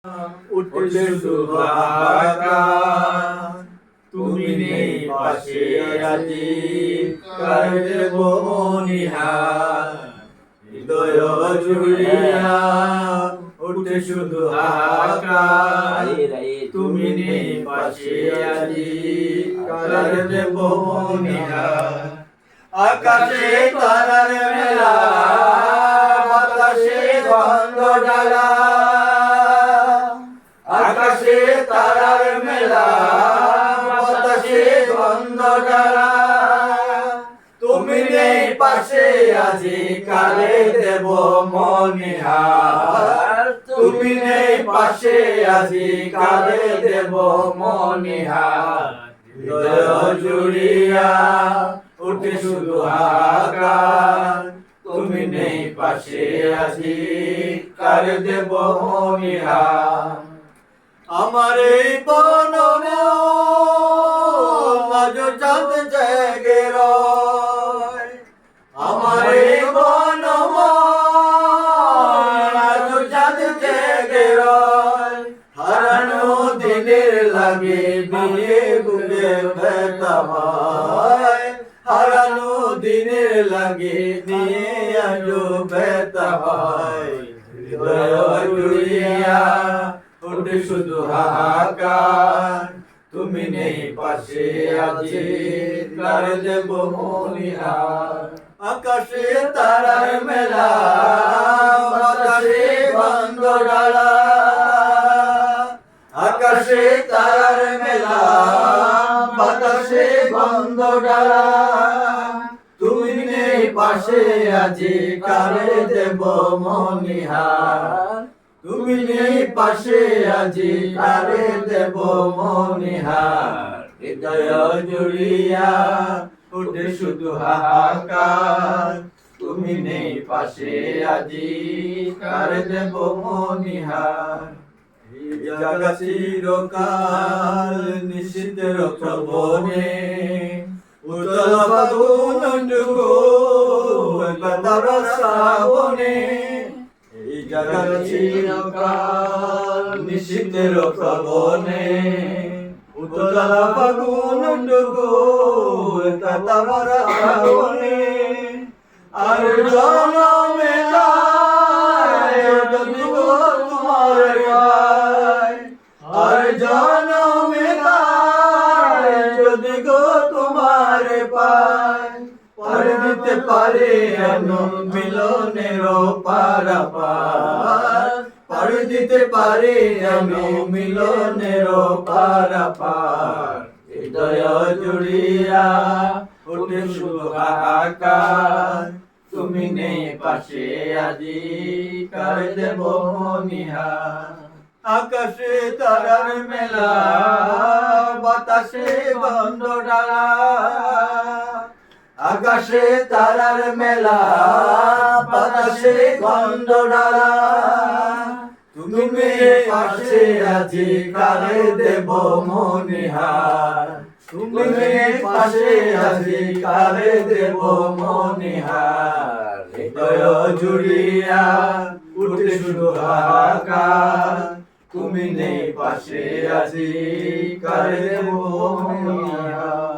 উঠে সুহাগান তুমি নেই পাশে আজি কারে বনিহার হৃদয় জুড়িয়া উঠে শুধু হাহাকার তুমি নেই পাশে আজি কারে বনিহার আকাশে তারার মেলা বাতাসে গন্ধ ডালা আকাশে তারার মেলা বাতাসে গন্ধ ডালা তুমি নেই পাশে আজি কারে দেব মনিহার তুমি নেই পাশে আজি কারে দেব মনিহার হৃদয় জুড়িয়া উঠে শুধু হাহাকার তুমি নেই পাশে আজি কারে দেব মনিহার আমার এই বননে আজ চাঁদ জেগে রয় আমার এই বননে আজ চাঁদ জেগে রয় হারানো দিনের লাগে বিয়ে বুকে ব্যথা হয় হারানো দিনের লাগে নিয়ে আজ ব্যথা হয় হৃদয় জুড়িয়া উঠে শুধু হাহাকার তুমি নেই পাশে আজি কারে দেব মনিহার আকাশে তারার মেলা বাতাসে গন্ধ ডালা আকাশে তারার মেলা বাতাসে গন্ধ ডালা তুমি নেই পাশে আজি কারে দেব মনিহার তুমি নেই পাশে আজি কারে দেব মনিহার হৃদয় জুড়িয়া উঠে শুধু হাহাকার তুমি নেই পাশে আজি কারে দেব মনিহার জাগা চিরকাল নিশীথের প্রবনে উতল ফাগুন ডুবো বাতার শ্রাবণে জগৎ চিরকাল নিশীথের প্রবনে উতল ফাগুন ডুবো বাতার শ্রাবণে আর জনমে যায় যদি গো তোমার পায় আর জনমে যায় যদি গো তোমার পায় পারে দিতে পারে মিলনের পারাপার পারে দিতে পারে মিলনের পারাপার হৃদয় জুড়িয়া উঠে শুধু হাহাকার তুমি নেই পাশে আজি কারে দেব মনিহার আকাশে তারার মেলা বাতাসে গন্ধ ডালা আকাশে তারার মেলা বাতাসে গন্ধ ডালা তুমি পাশে আজি কারে দেব মনিহার তুমি পাশে আজি কারে দেব মনিহার হৃদয় জুড়িয়া উঠে শুধু হাহাকার তুমি নেই পাশে আজি কারে দেব মনিহার।